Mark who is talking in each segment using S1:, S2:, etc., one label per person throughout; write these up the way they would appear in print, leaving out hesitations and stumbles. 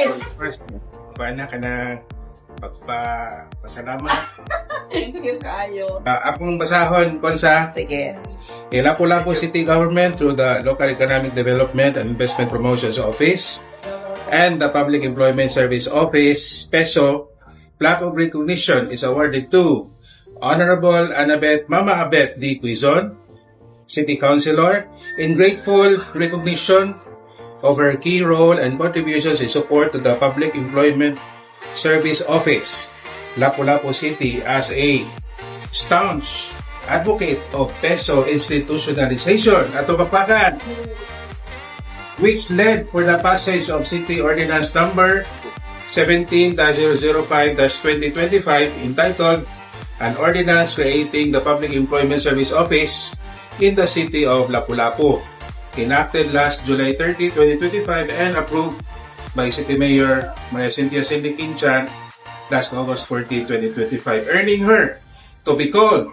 S1: first.
S2: First, paana ka na pagpasalamat.
S1: Thank you, kayo.
S2: Akong basahon, Konsa.
S1: Sige.
S2: Lapu-Lapu City Government through the Local Economic Development and Investment Promotions Office and the Public Employment Service Office, PESO, plaque of recognition is awarded to Honorable Annabeth Mama Abet D. Quizon, City Councilor, in grateful recognition of her key role and contributions in support to the Public Employment Service Office, Lapu-Lapu City, as a staunch advocate of PESO institutionalization at Tubapakan, which led for the passage of City Ordinance Number 17-005-2025 entitled An Ordinance Creating the Public Employment Service Office in the City of Lapu-Lapu, enacted last July 30, 2025 and approved by City Mayor Maria Cynthia Cindy Quinchan last August 14, 2025, earning her to be called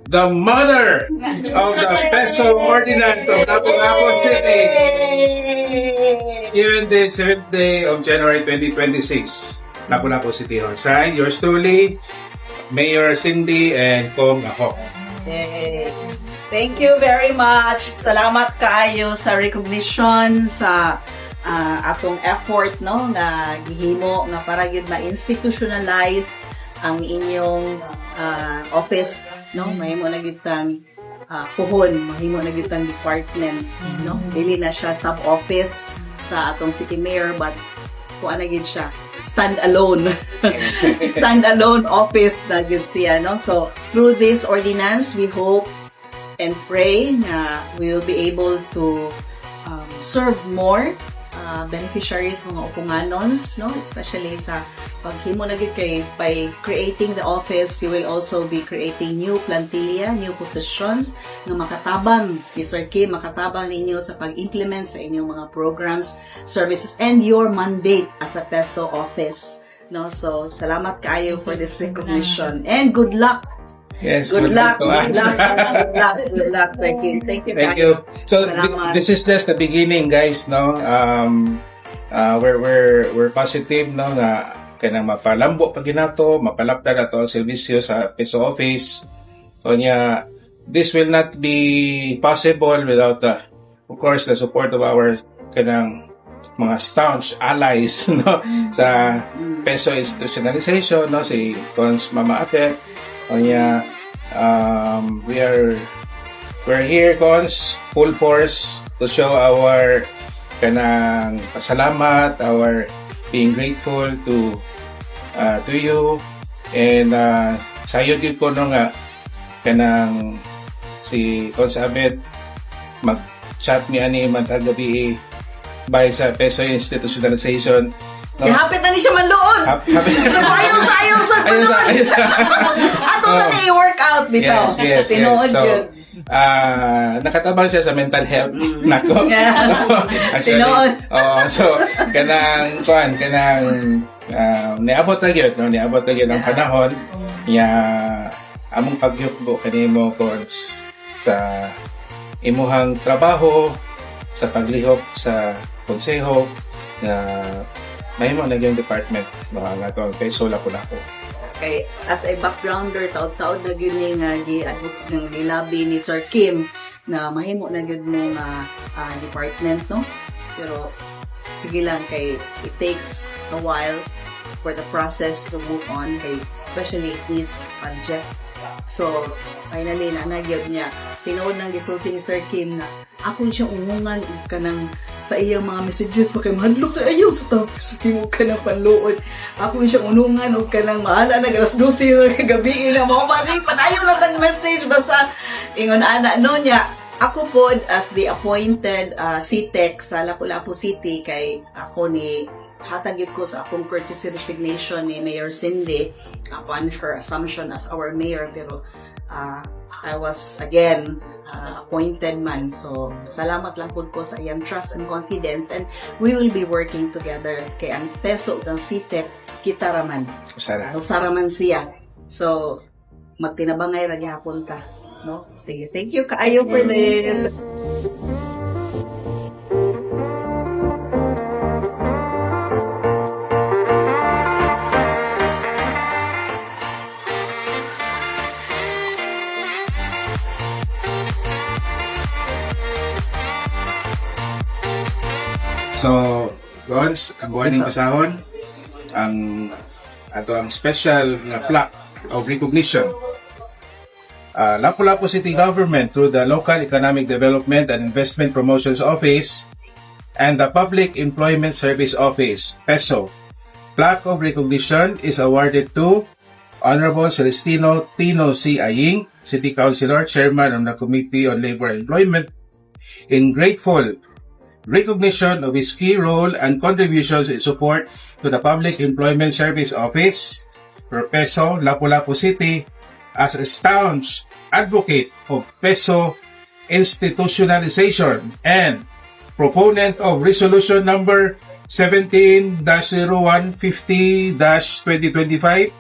S2: the mother of the PESO Ordinance of Lapu-Lapu City, even the 7th day of January 2026, Lapu-Lapu City Hall. Signed, yours truly, Mayor Cindy and Kong Ahok.
S1: Yay. Thank you very much. Salamat kaayo sa recognition sa atong effort no nga gihimo nga para gyud ma-institutionalize ang inyong office no mahimo na gyud tang puhon, mahimo na gyud tang department no dili na siya sub office sa atong city mayor but kuan na gyud siya stand alone office na gyud siya no. So through this ordinance we hope and pray na we will be able to serve more beneficiaries mga upunganons, no? Especially sa paghimo na gyud kay by creating the office, you will also be creating new plantilla, new positions nga makatabang ni Sir Kim, makatabang ninyo sa pag-implement sa inyong mga programs, services, and your mandate as a PESO office. No? So, salamat kaayo for this recognition. And good luck!
S2: Yes,
S1: Good luck,
S2: to
S1: good
S2: us.
S1: luck, good luck, Thank you. Thank you.
S2: Thank you. So
S1: Salamat.
S2: this is just the beginning, guys. No, we're positive, no, na kanang mapalambo pag ginato, mapalapdan ato ang serbisyo sa PESO office. So niya, this will not be possible without of course, the support of our kanang mga staunch allies, no, sa PESO institutionalization, no, si Cons Mama Abet. Kanya, we're here, Cons, full force to show our kanang pasalamat, our being grateful to you, and sayo gid ko no nga kanang si Cons Abet mag-chat ni ani man gabi by sa PESO institutionalization. No?
S1: Hapit na ni siya manloon. Ayaw sa panood. Ato na ni workout bitaw.
S2: Yes.
S1: Tinuod
S2: So,
S1: yun.
S2: nakatabang siya sa mental health nako. Actually.
S1: Tinuod.
S2: So kanang niabot na gyud, no? Niabot na gyud ang panahon niya among paghukbo kanimo Cons sa imuhang trabaho sa paglihok sa konseho na mahimo na yung department mga nga PESO Lapu-Lapu.
S1: Okay, as a backgrounder, taod-taod na gyud ni nga gilabi ni Sir Kim na mahimo na gyud mo nga department, no? Pero sige lang kay it takes a while for the process to move on kay especially it needs budget. So, finally, gyud niya. Tinuod ng gisulti ni Sir Kim na ako siya umungan ka ng sa iyang mga messages pa kay mahadlok na ayaw sa tao. Hindi mo ka ng panluod. Ako siya unungan o ka ng mahala na alas 12 kagabi na mga maring panayaw lang ng message. Basta ingon ana no niya. Ako po as the appointed CTEC sa Lapu-Lapu City kay ako ni hatagid ko sa akong courtesy resignation ni Mayor Cindy upon her assumption as our mayor pero I was again appointed man. So salamat lang po ko sa iyang trust and confidence and we will be working together kay ang PESO ng CTEC kita raman. Usara man siya. So magtinabangay ra gyapon ta, no? Sige, thank you kaayo for this.
S2: So, Gons, ang buhay ng kasahon, ang special nga plaque of recognition. Lapu-Lapu City Government through the Local Economic Development and Investment Promotions Office and the Public Employment Service Office, PESO. Plaque of recognition is awarded to Honorable Celestino Tino C. Aying, City Councilor, Chairman of the Committee on Labor and Employment, in grateful recognition of his key role and contributions in support to the Public Employment Service Office, for PESO, Lapu-Lapu City, as a staunch advocate of PESO institutionalization and proponent of Resolution number 17-0150-2025.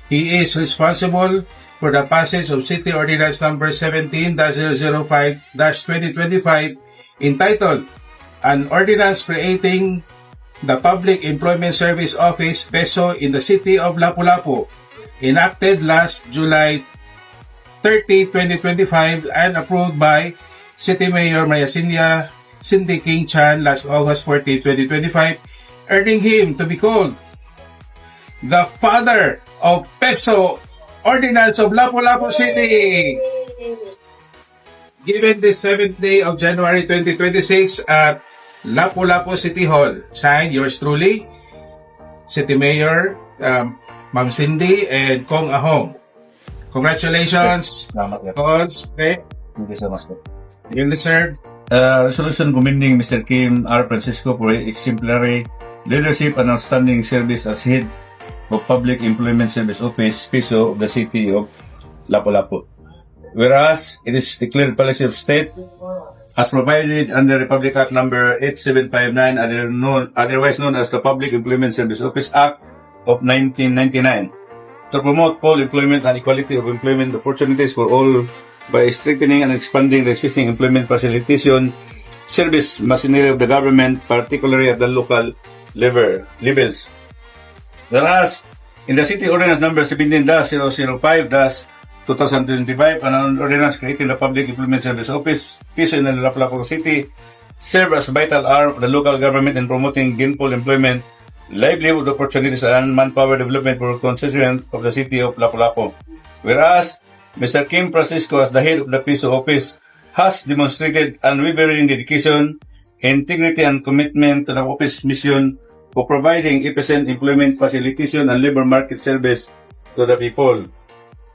S2: He is responsible for the passage of City Ordinance number 17-005-2025 entitled An Ordinance Creating the Public Employment Service Office, PESO, in the City of Lapu-Lapu, enacted last July 30, 2025 and approved by City Mayor Mayasinia Cindy King Chan last August 14, 2025, earning him to be called the father of PESO Ordinance of Lapu-Lapu City. Given this 7th day of January 2026 at Lapu-Lapu City Hall. Signed, yours truly, City Mayor Ma'am Cindy and Kong Ahong. Congratulations.
S3: Salamat, sir.
S2: Cons, okay?
S3: Thank you so much, sir.
S2: You deserve.
S3: Resolution commending Mr. Kim R. Francisco for his exemplary leadership and outstanding service as head of Public Employment Service Office, PESO, of the City of Lapu-Lapu. Whereas, it is declared policy of state as provided under Republic Act number 8759, otherwise known as the Public Employment Service Office Act of 1999, to promote full employment and equality of employment opportunities for all by strengthening and expanding the existing employment facilitation service machinery of the government, particularly at the local levels. Whereas, in the City Ordinance number 17-005-2025, an ordinance creating the Public Employment Service Office, PESO in Lapu-Lapu City, serve as vital arm of the local government in promoting gainful employment, livelihood opportunities, and manpower development for constituents of the City of Lapu-Lapu. Whereas, Mr. Kim Francisco, as the head of the PESO office, has demonstrated unwavering dedication, integrity, and commitment to the office mission of providing efficient employment facilitation and labor market service to the people.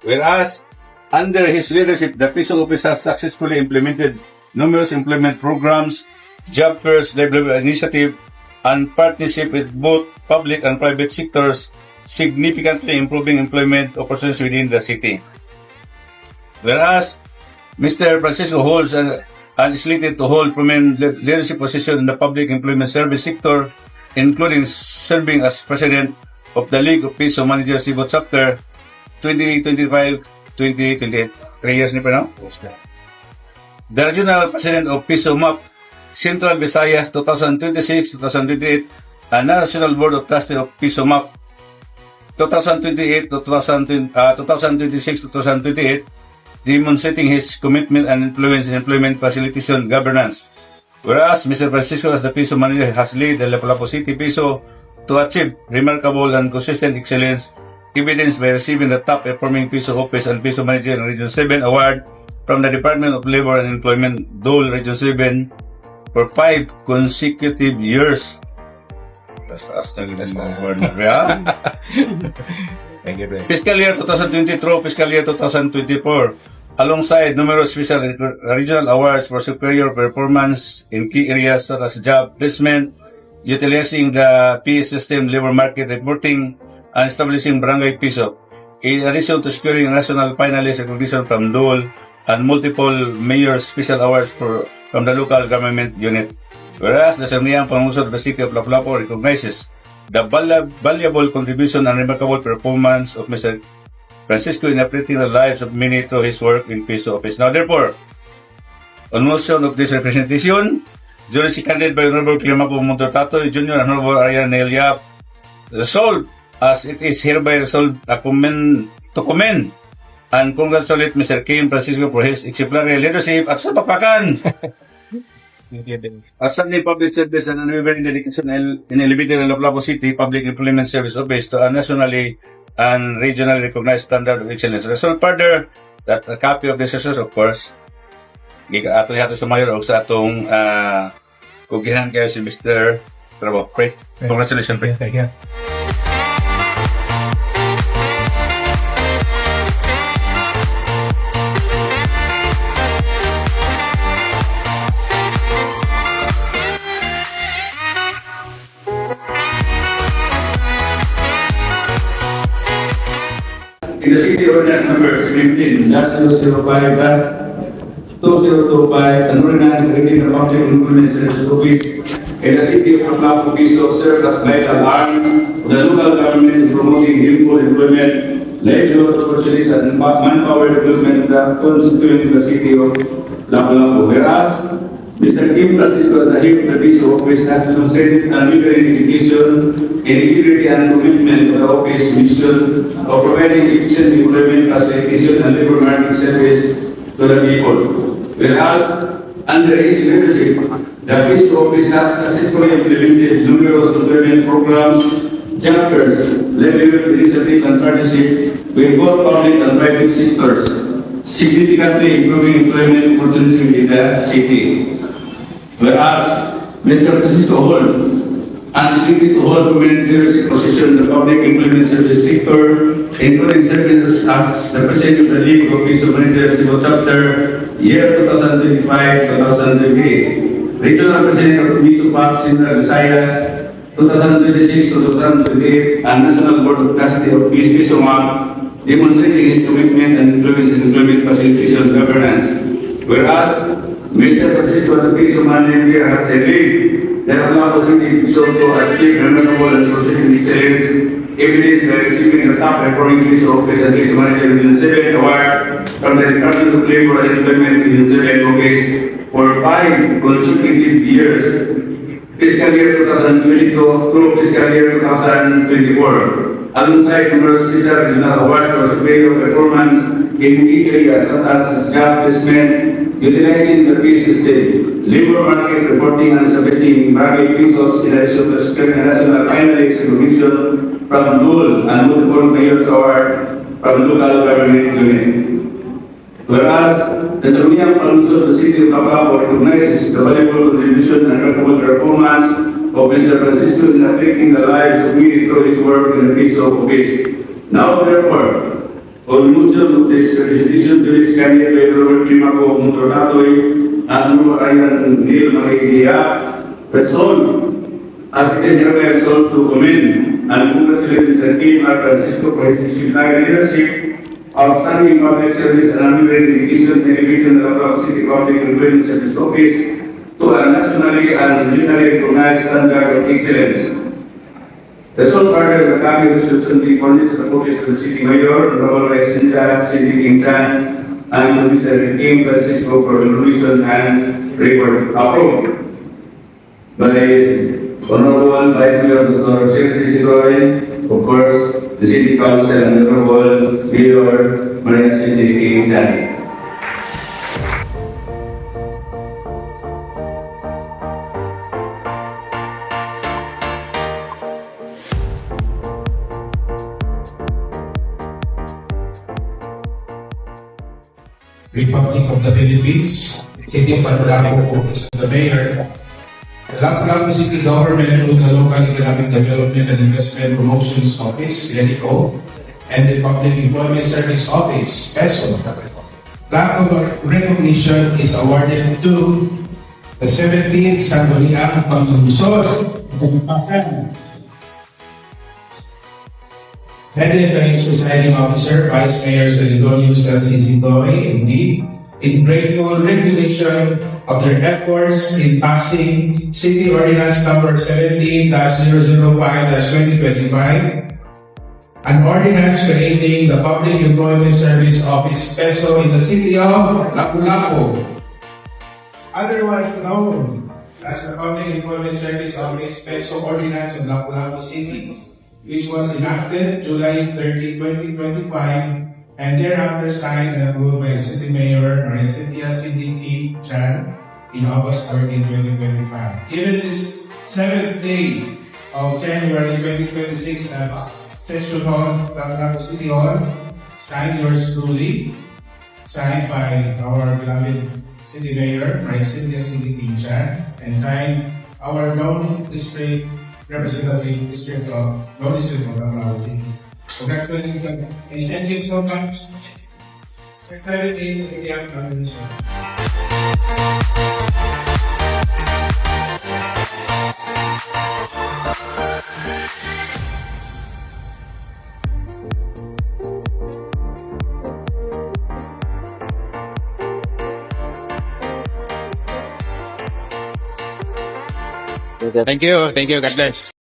S3: Whereas, under his leadership, the PESO office has successfully implemented numerous employment programs, job fairs, labor initiative, and partnership with both public and private sectors, significantly improving employment opportunities within the city. Whereas, Mr. Francisco holds and is slated to hold prominent leadership position in the public employment service sector, including serving as president of the League of PESO Managers Cebu Chapter 2025-2028. 3 years ni pa, no? The Regional President of PESO MAP Central Visayas 2026-2028 and National Board of Trustees of PESO MAP 2026-2028, demonstrating his commitment and influence in employment facilitation governance. Whereas Mr. Francisco, as the PESO manager, has led the Lapu-Lapu City PESO to achieve remarkable and consistent excellence, evidenced by receiving the top performing PESO office and PESO manager in Region 7 award from the Department of Labor and Employment, Dole Region 7, for 5 consecutive years. Taas na ganun mga award na kaya.
S2: Thank you, Brad.
S3: Fiscal year 2020 through fiscal year 2024, alongside numerous special regional awards for superior performance in key areas such as job placement, utilizing the PS system, labor market reporting, and establishing barangay PESO, in addition to securing national finalist recognition from Dole and multiple mayor special awards from the local government unit. Whereas the Sangguniang Pangusod of the City of Lapu-Lapu recognizes the valuable contribution and remarkable performance of Mr. Francisco in uplifting the lives of many through his work in PESO office. Now, therefore, on motion of this representation, duly seconded by Honorable Kilmaco Montortato Jr. and Honorable Arian Neil Yap, resolved as it is hereby resolved to commend and congratulate Mr. Kim Francisco for his exemplary leadership at sa bakbakan Assigning public service and unwavering dedication in elevating the Lapu-Lapu City Public Employment Service Office to a nationally and regionally recognized standard of excellence. So further, that a copy of this resource, of course, ato yato sa mayor o sa atong kugihan kayo si Mr. Trabo. Pre, congratulations, pre. In the city ordinance number 17-005-2025, an ordinance creating the Public Employment Service Office in the city of Lapu-Lapu Piso serve as vital arm of the local government in promoting gainful employment, livelihood opportunities, and manpower development that constitute the city of Lapu-Lapu. Whereas Mr. Kim Francisco, as the head of the Piso office, has demonstrated unwavering dedication, integrity, and commitment to the office mission of providing efficient employment facilitation and labor market service to the people. Whereas, under his leadership, the Piso office has successfully implemented numerous employment programs, chapters, livelihood initiative, and partnership with both public and private sectors, significantly improving employment opportunities in the city. Whereas Mr. Francisco Hall and Secretary to hold prominent leadership position in the public employment service sector, including serving as the President of the League of Piso Managers Civil Chapter, year 2025-2028, Regional President of Piso PAC Central Visayas, 2026-2028, and National Board of Trustees of Piso MAC, demonstrating his commitment and influence in employment facilitation governance. Whereas Mr. Francisco the Piso Manager has a lead that allows the city to achieve memorable and social excellence, evident by receiving the top performing Piso Office and Piso Manager in the 7th award from the Department of Labor and Employment in the 7th Office for 5 consecutive years, fiscal year 2022 through fiscal year 2024. Alongside numerous special regional awards for superior performance in key areas such as job placement, utilizing the P system, labor market reporting and establishing Barangay Pisos in addition to securing a national finalist recognition from DUL and multiple mayors award from local government unit. Whereas the Saruniang Paluso of the city of Lapu-Lapu recognizes the valuable contribution and remarkable performance of Mr. Francisco in affecting the lives of many through his work in the Piso office. Now, therefore, on motion of this resolution to this candidate by Robert Climaco Motoratoy and Ryan Neil Maria, resolved as it is hereby resolved to commend and congratulate Mr. Kim and Francisco for his disciplinary leadership, outstanding public service, and unwavering dedication in elevating the Lapu-Lapu City Public Employment Service Office to a nationally and regionally recognized standard of excellence. The sole part of the copy resolution being furnished to the office of the City Mayor, Honorable Representative City King Chan, and to Mr. Kim Francisco for resolution and report approved. By Honorable Vice Mayor Dr. Secretary Siroy, of course, the City Council, and Honorable Mayor Maria City King Chan.
S4: Republic of the Philippines, City of Lapu-Lapu, Office of the Mayor, the Lapu-Lapu City Government through the Local Economic Development and Investment Promotions Office, LECO, and the Public Employment Service Office, PESO. Plaque of recognition is awarded to the 17th Sangguniang Panglusod, headed by its presiding officer, Vice Mayor Celidonio Celsi Toy, indeed, in grateful regulation of their efforts in passing City Ordinance Number 17-005-2025, an ordinance creating the Public Employment Service Office PESO in the city of Lapu-Lapu, otherwise known as the Public Employment Service Office PESO Ordinance of Lapu-Lapu City, which was enacted July 30, 2025, and thereafter signed and approved by the City Mayor Maria Cynthia Siddiqui Chan in August 13, 2025. Given this 7th day of January 2026 at Session Hall, Lapu-Lapu City Hall, signed yours truly, signed by our beloved City Mayor, Cynthia Cindy Pincha, and signed our known district representative, district of Lapu-Lapu City. Congratulations and thank you so much. Secretary Days of the Convention.
S2: Thank you. Thank you. God bless.